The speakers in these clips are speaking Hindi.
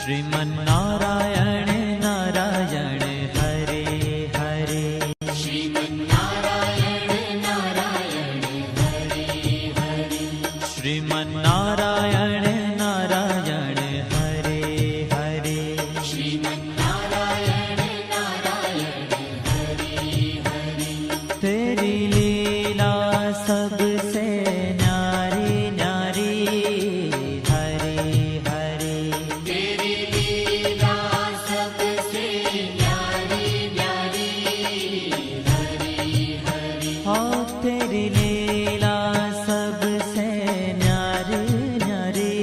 श्रीमन्नारायण नारायण हरे हरे। श्रीमन्नारायण नारायण हरे हरे। श्रीमन्नारायण नारायण हरे हरे। श्रीमन्नारायण नारायण हरे हरे। तेरी लीला सबसे न्यारी न्यारी हरे हरे। तेरी लीला सबसे न्यारी न्यारी हरे हरे। हाँ तेरी लीला सबसे न्यारी न्यारी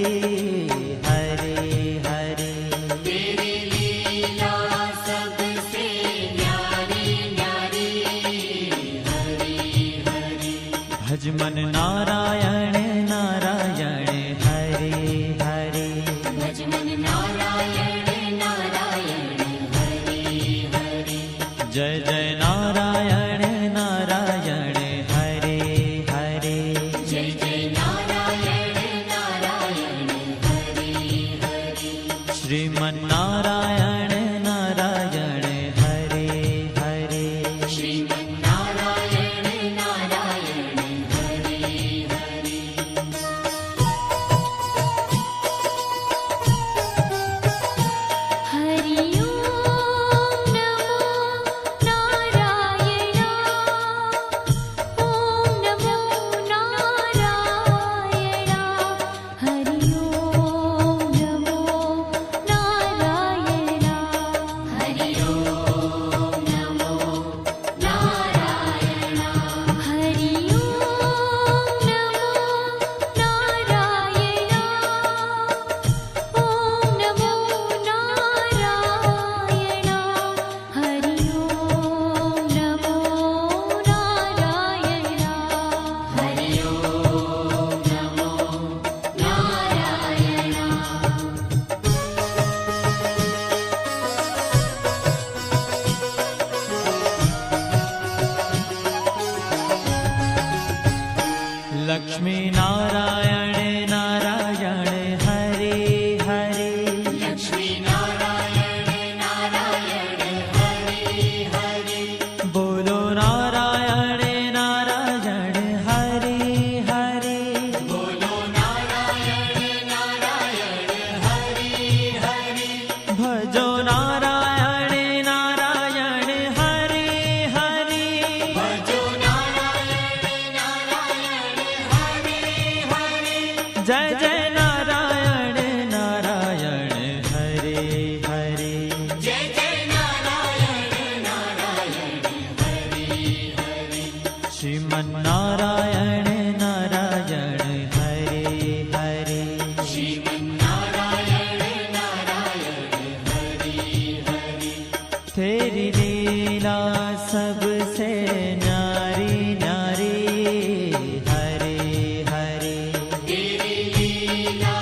हरे हरे। तेरी लीला सबसे न्यारी न्यारी हरे हरे। भज मन नारायण नारायण हरे हरे। भज मन नारायण नारायण हरे हरे। जय जय नारायण नारायण हरे हरे। जय जय नारायण नारायण हरे हरे। श्रीमन्नारायण नारायण हरे हरे। श्रीमन्नारायण नारायण हरे हरे। हरि ओम नमो नारायण। ओम नमो नारायण। हरि ओम नमो नारायण। हरि ओम नमो नारायण। हरि ओम नमो नारायण। ओम नमो नारायण। हरि ओम नमो नारायण। हरि ओम नमो नारायण। लक्ष्मी नारायण नारायण हरे हरे। लक्ष्मी नारायण नारायण हरे हरे। बोलो नारायण नारायण हरे हरे। बोलो नारायण नारायण हरे हरे। भजो नारायण नारायण हरे हरे। भजो नारायण नारायण हरे हरे। जय जय नारायण नारायण हरे हरे। जय जय नारायण नारायण हरे हरे। श्रीमन्नारायण नारायण हरे हरे। श्रीमन्नारायण नारायण हरे हरे। तेरी लीला सबसे न्यारी न्यारी हरे हरे। तेरी लीला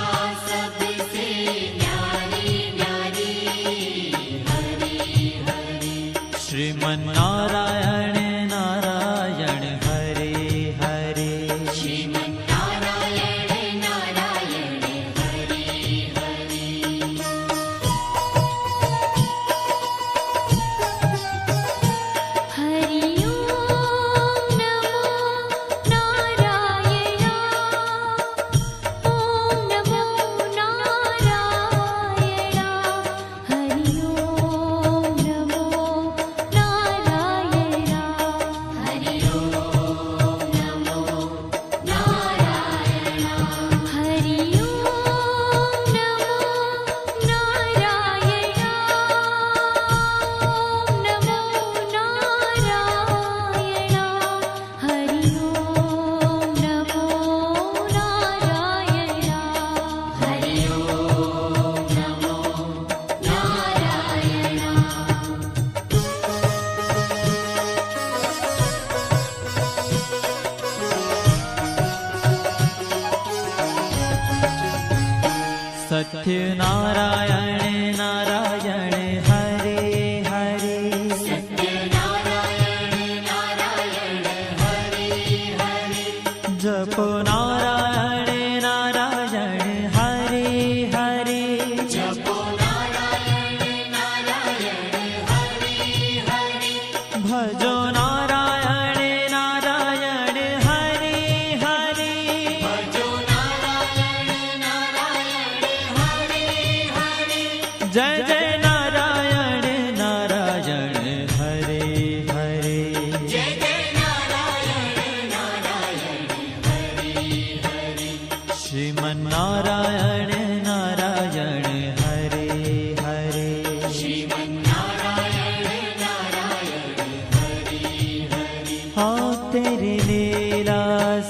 श्रीमन्नारायण नारायण हरे हरे श्रीमन्नारायण नारायण हरि हरि हाँ तेरी लीला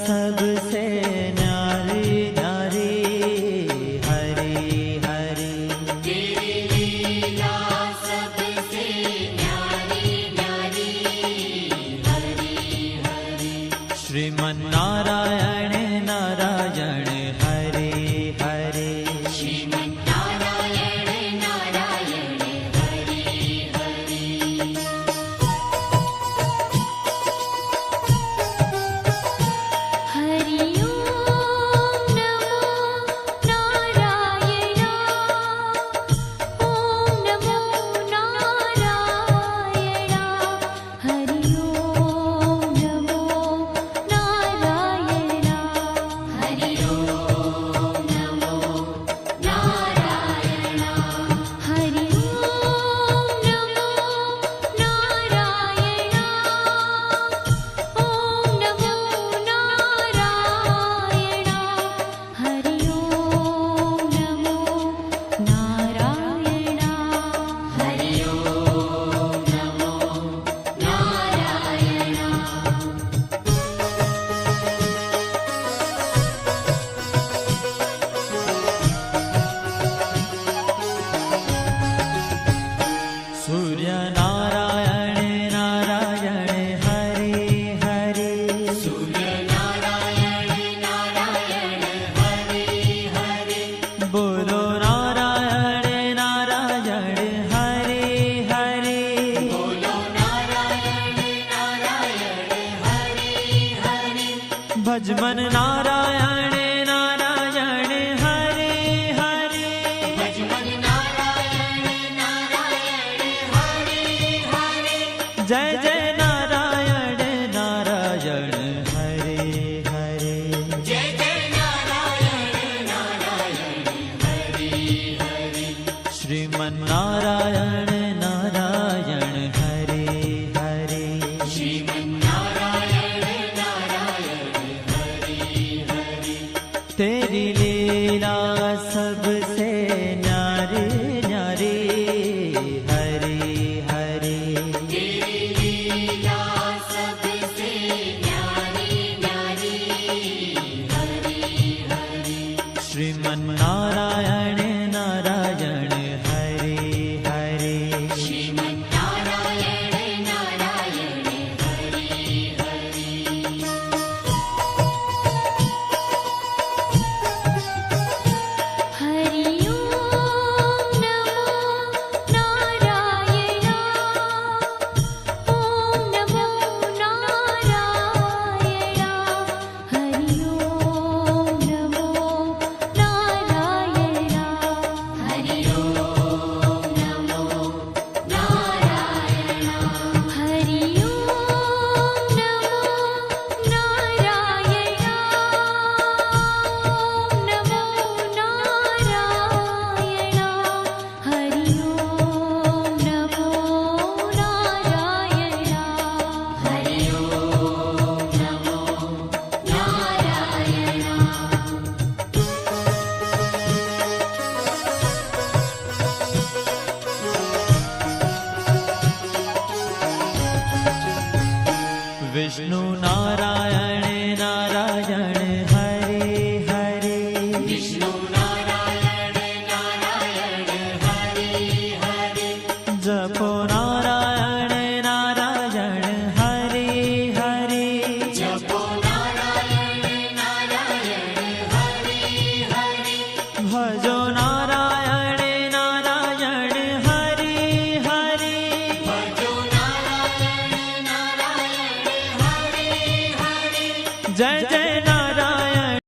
सबसे न्यारी न्यारी हरे हरे तेरी लीला सबसे न्यारी न्यारी हरि हरि श्रीमन्नारायण नारायण हरे हरे श्रीमन्नारायण नारायण हरि हरि हरि ओम नमो नारायण ओम नमो नारायण हरि ओम नमो नारायण हरि ओम नमो नारायण हरि ओम नमो नारायण ओम नमो नारायण हरि ओम नमो नारायण हरि ओम नमो नारायण सूर्य नारायण नारायण हरे हरे सूर्य नारायण नारायण हरि हरि बोलो नारायण नारायण हरे हरे बोलो नारायण नारायण हरि हरि भजमन नारायण नारायण हरे हरे भजमन नारायण नारायण हरि हरि जय जय नारायण नारायण हरे हरे जय जय नारायण नारायण हरि हरि श्रीमन्नारायण नारायण हरे हरे श्रीमन्नारायण नारायण हरि हरि तेरी लीला सबसे न्यारी न्यारी हरे हरे तेरी लीला सबसे न्यारी न्यारी हरि हरि श्रीमन्नारायण